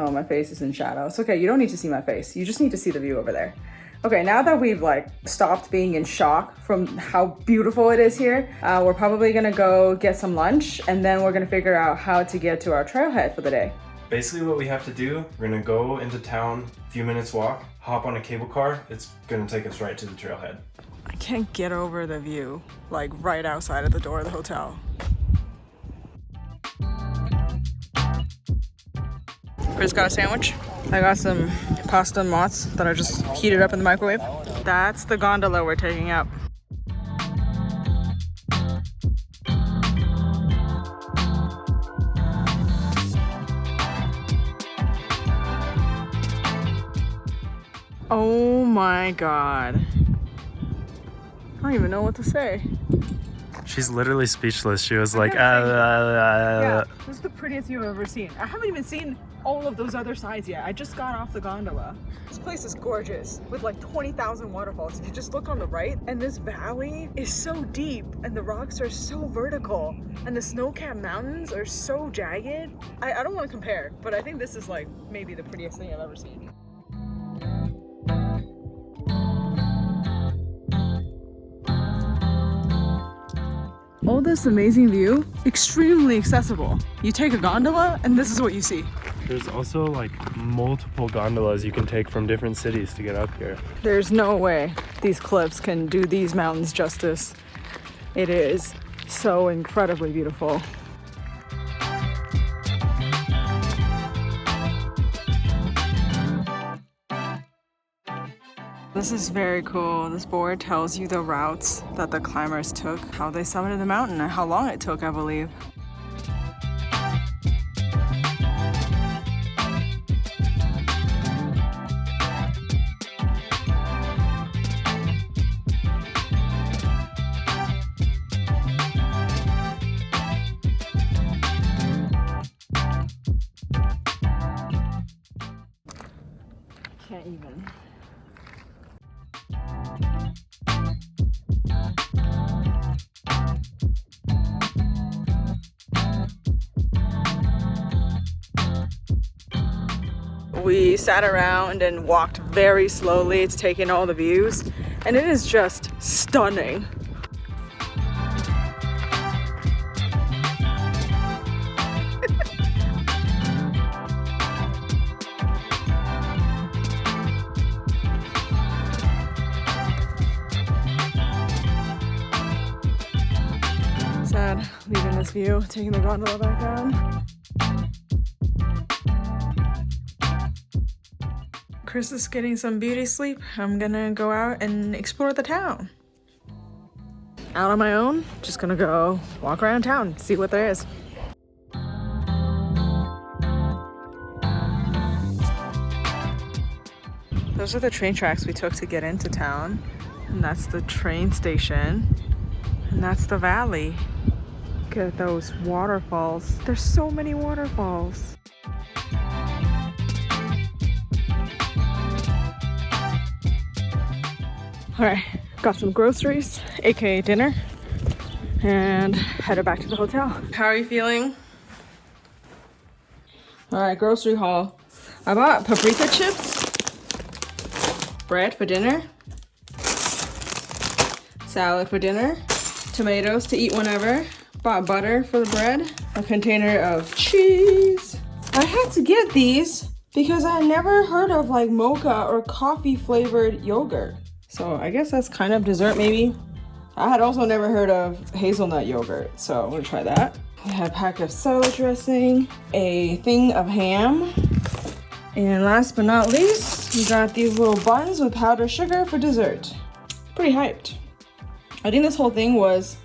no, my face is in shadow. It's okay, you don't need to see my face. You just need to see the view over there. Okay, now that we've like stopped being in shock from how beautiful it is here, we're probably gonna go get some lunch and then we're gonna figure out how to get to our trailhead for the day. Basically what we have to do, we're gonna go into town, a few minutes walk, hop on a cable car. It's gonna take us right to the trailhead. I can't get over the view, like right outside of the door of the hotel. Chris got a sandwich. I got some pasta and mozz that I just heated up in the microwave. That's the gondola we're taking up. Oh my God. I don't even know what to say. She's literally speechless. She was like, Yeah, this is the prettiest view I've ever seen. I haven't even seen all of those other sides yet. I just got off the gondola. This place is gorgeous with like 20,000 waterfalls. If you just look on the right, and this valley is so deep and the rocks are so vertical and the snow-capped mountains are so jagged. I don't want to compare, but I think this is like maybe the prettiest thing I've ever seen. All this amazing view, extremely accessible. You take a gondola and this is what you see. There's also like multiple gondolas you can take from different cities to get up here. There's no way these cliffs can do these mountains justice. It is so incredibly beautiful. This is very cool. This board tells you the routes that the climbers took, how they summited the mountain, and how long it took, I believe. Can't even. We sat around and walked very slowly to take in all the views, and it is just stunning. Sad leaving this view, taking the gondola back down. Chris is getting some beauty sleep. I'm gonna go out and explore the town. Out on my own, just gonna go walk around town, see what there is. Those are the train tracks we took to get into town. And that's the train station. And that's the valley. Look at those waterfalls. There's so many waterfalls. All right, got some groceries, aka dinner, and headed back to the hotel. How are you feeling? All right, grocery haul. I bought paprika chips, bread for dinner, salad for dinner, tomatoes to eat whenever, bought butter for the bread, a container of cheese. I had to get these because I never heard of like mocha or coffee flavored yogurt. So I guess that's kind of dessert maybe. I had also never heard of hazelnut yogurt, so I'm gonna try that. We have a pack of salad dressing, a thing of ham, and last but not least, we got these little buns with powdered sugar for dessert. Pretty hyped. I think this whole thing was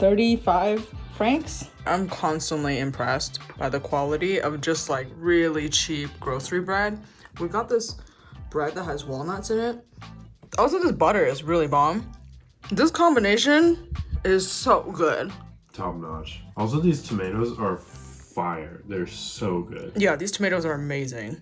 35 francs. I'm constantly impressed by the quality of just like really cheap grocery bread. We got this bread that has walnuts in it. Also, this butter is really bomb. This combination is so good. Top notch. Also, these tomatoes are fire. They're so good. Yeah, these tomatoes are amazing.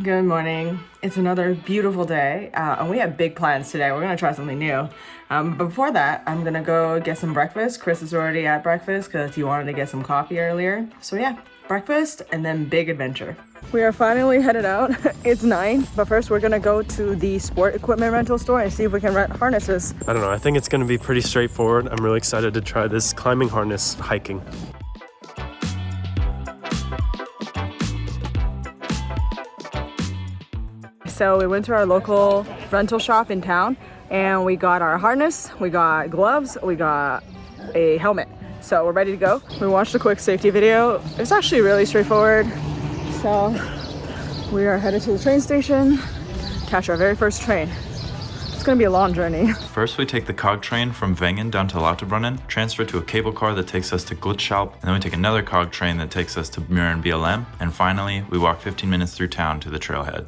Good morning. It's another beautiful day, and we have big plans today. We're gonna try something new. But before that, I'm gonna go get some breakfast. Chris is already at breakfast because he wanted to get some coffee earlier. So yeah, breakfast and then big adventure. We are finally headed out. It's 9, but first we're gonna go to the sport equipment rental store and see if we can rent harnesses. I don't know, I think it's gonna be pretty straightforward. I'm really excited to try this climbing harness hiking. So we went to our local rental shop in town and we got our harness, we got gloves, we got a helmet. So we're ready to go. We watched a quick safety video. It's actually really straightforward. So we are headed to the train station, catch our very first train. It's gonna be a long journey. First, we take the cog train from Wengen down to Lauterbrunnen, transfer to a cable car that takes us to Glitschalp, and then we take another cog train that takes us to Murren BLM, and finally, we walk 15 minutes through town to the trailhead.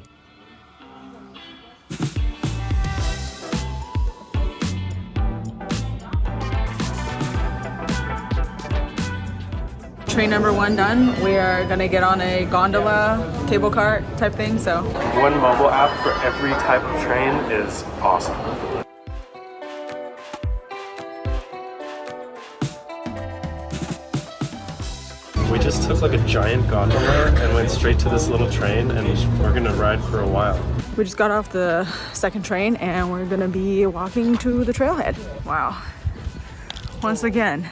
Train number 1 done. We are gonna get on a gondola, cable cart type thing, so. One mobile app for every type of train is awesome. We just took like a giant gondola and went straight to this little train, and we're gonna ride for a while. We just got off the second train and we're gonna be walking to the trailhead. Wow. Once again,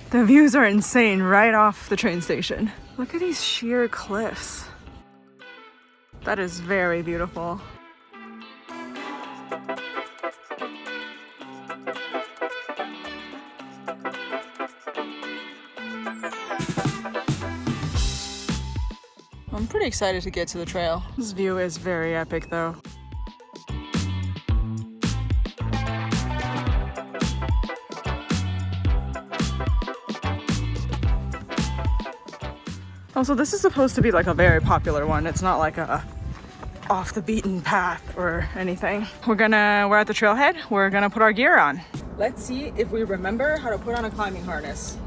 the views are insane right off the train station. Look at these sheer cliffs. That is very beautiful. I'm pretty excited to get to the trail. This view is very epic though. Also, this is supposed to be like a very popular one. It's not like a off the beaten path or anything. We're at the trailhead. We're gonna put our gear on. Let's see if we remember how to put on a climbing harness.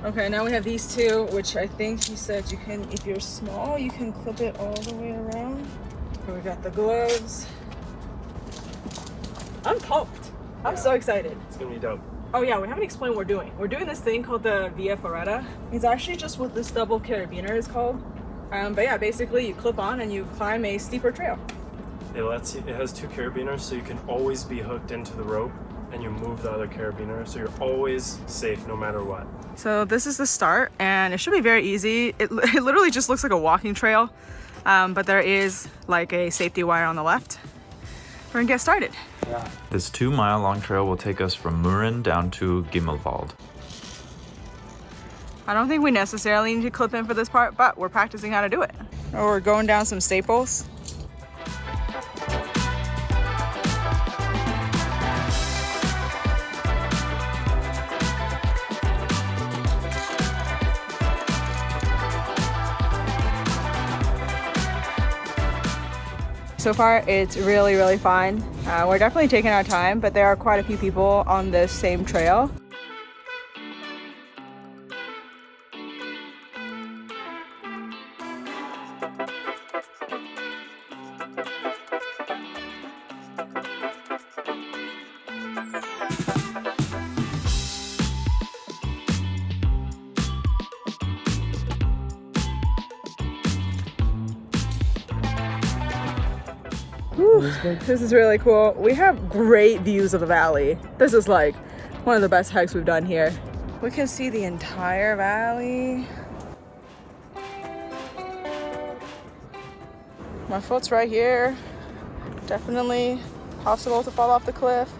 Okay, now we have these two, which I think he said you can, if you're small, you can clip it all the way around. And we got the gloves. I'm pumped. I'm so excited. It's gonna be dope. Oh yeah, we haven't explained what we're doing. We're doing this thing called the ferrata. It's actually just what this double carabiner is called. But yeah, basically you clip on and you climb a steeper trail. It has 2 carabiners, so you can always be hooked into the rope, and you move the other carabiner, so you're always safe no matter what. So this is the start, and it should be very easy. It literally just looks like a walking trail, but there is like a safety wire on the left. We're gonna get started. Yeah. This 2-mile-long trail will take us from Murren down to Gimmelwald. I don't think we necessarily need to clip in for this part, but we're practicing how to do it. Oh, we're going down some staples. So far, it's really, really fun. We're definitely taking our time, but there are quite a few people on this same trail. Whew, this is really cool. We have great views of the valley. This is like one of the best hikes we've done here. We can see the entire valley. My foot's right here. Definitely possible to fall off the cliff.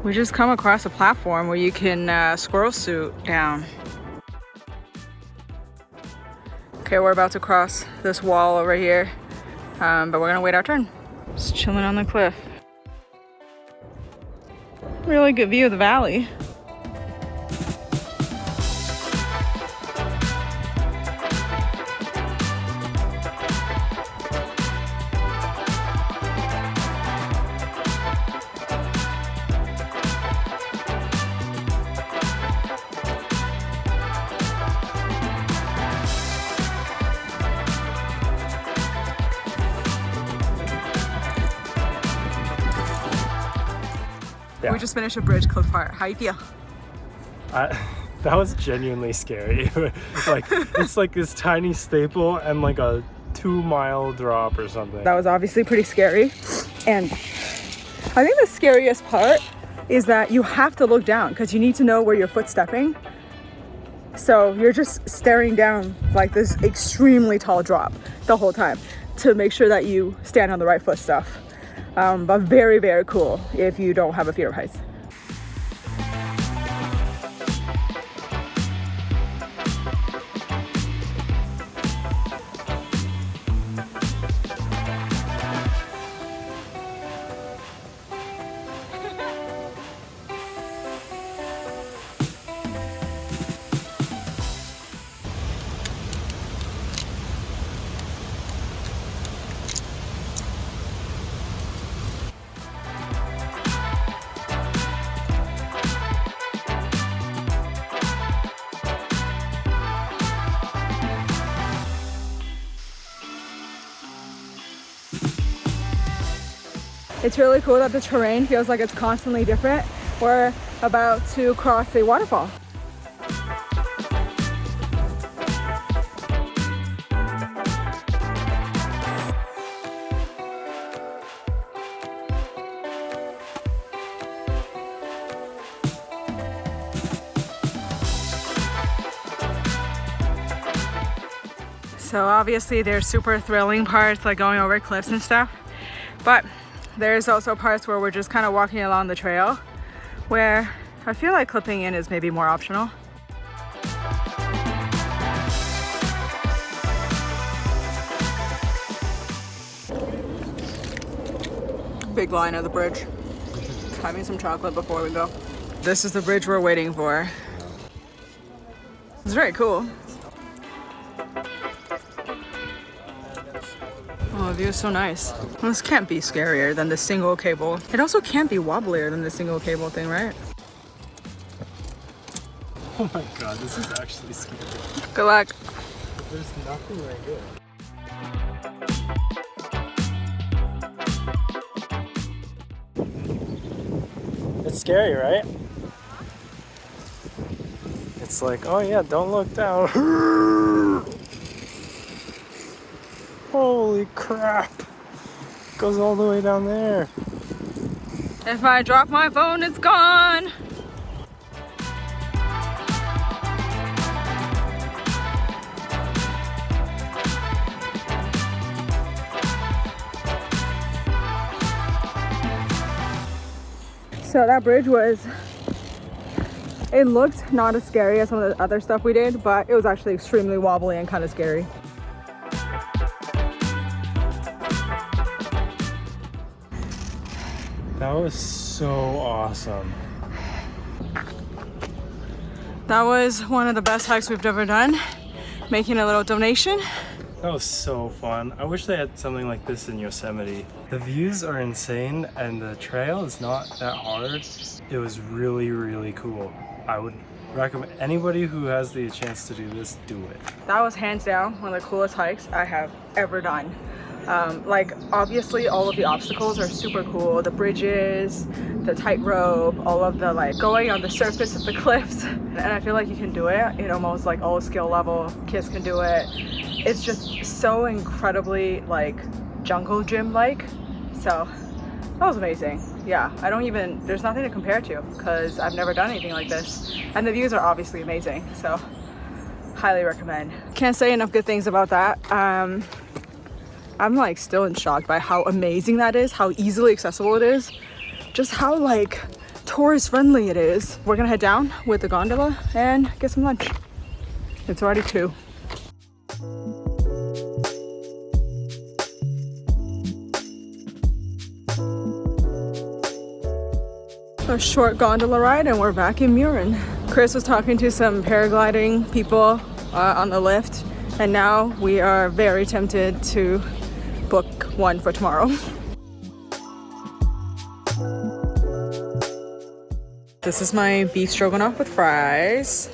We just come across a platform where you can squirrel suit down. Okay, we're about to cross this wall over here, but we're gonna wait our turn. Just chilling on the cliff. Really good view of the valley. Yeah. We just finished a bridge cliff part. How you feel? That was genuinely scary. Like, it's like this tiny staple and like a 2-mile drop or something. That was obviously pretty scary. And I think the scariest part is that you have to look down because you need to know where your foot's stepping. So you're just staring down like this extremely tall drop the whole time to make sure that you stand on the right foot stuff. But very, very cool if you don't have a fear of heights. It's really cool that the terrain feels like it's constantly different. We're about to cross a waterfall. So obviously there's super thrilling parts like going over cliffs and stuff, but there's also parts where we're just kind of walking along the trail where I feel like clipping in is maybe more optional. Big line at the bridge. Having some chocolate before we go. This is the bridge we're waiting for. It's very cool. Oh, the view is so nice. Well, this can't be scarier than the single cable. It also can't be wobblier than the single cable thing, right? Oh my god, this is actually scary. Good luck. There's nothing right here. It's scary, right? It's like, oh yeah, don't look down. Holy crap. It goes all the way down there. If I drop my phone, it's gone. So that bridge it looked not as scary as some of the other stuff we did, but it was actually extremely wobbly and kind of scary. That was so awesome. That was one of the best hikes we've ever done. Making a little donation. That was so fun. I wish they had something like this in Yosemite. The views are insane and the trail is not that hard. It was really, really cool. I would recommend anybody who has the chance to do this, do it. That was hands down one of the coolest hikes I have ever done. Like obviously all of the obstacles are super cool. The bridges, the tightrope, all of the like going on the surface of the cliffs. And I feel like you can do it in almost like all skill level. Kids can do it. It's just so incredibly like jungle gym like. So that was amazing. Yeah, there's nothing to compare to because I've never done anything like this. And the views are obviously amazing. So highly recommend. Can't say enough good things about that. I'm like still in shock by how amazing that is, how easily accessible it is, just how like tourist friendly it is. We're gonna head down with the gondola and get some lunch. It's already 2. a short gondola ride and we're back in Murren. Chris was talking to some paragliding people on the lift, and now we are very tempted to book one for tomorrow. This is my beef stroganoff with fries.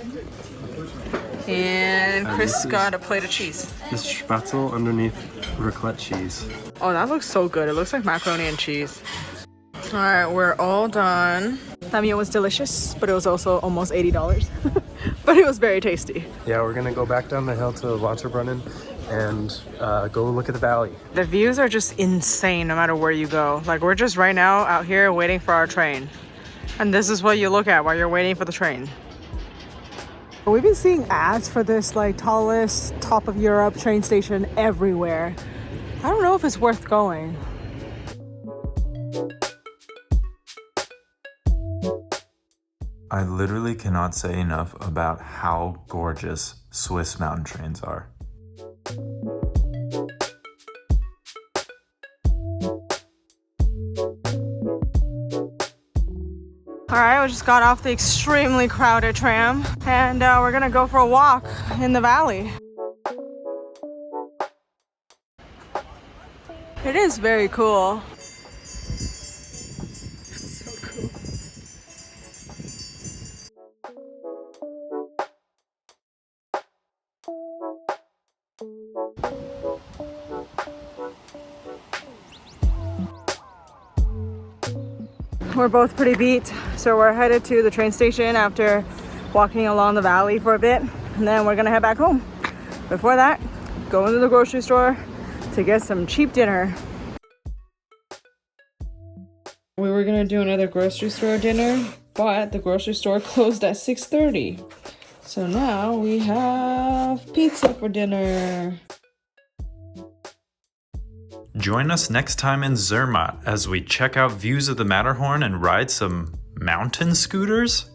And Chris got a plate of cheese. This spatzel underneath raclette cheese. Oh, that looks so good. It looks like macaroni and cheese. All right, we're all done. That meal was delicious, but it was also almost $80. But it was very tasty. Yeah, we're gonna go back down the hill to Lauterbrunnen and go look at the valley. The views are just insane no matter where you go. Like, we're just right now out here waiting for our train. And this is what you look at while you're waiting for the train. We've been seeing ads for this like tallest top of Europe train station everywhere. I don't know if it's worth going. I literally cannot say enough about how gorgeous Swiss mountain trains are. All right, we just got off the extremely crowded tram and we're gonna go for a walk in the valley. It is very cool. So cool. We're both pretty beat, so we're headed to the train station after walking along the valley for a bit, and then we're gonna head back home. Before that, go into the grocery store to get some cheap dinner. We were gonna do another grocery store dinner, but the grocery store closed at 6:30. So now we have pizza for dinner. Join us next time in Zermatt as we check out views of the Matterhorn and ride some mountain scooters.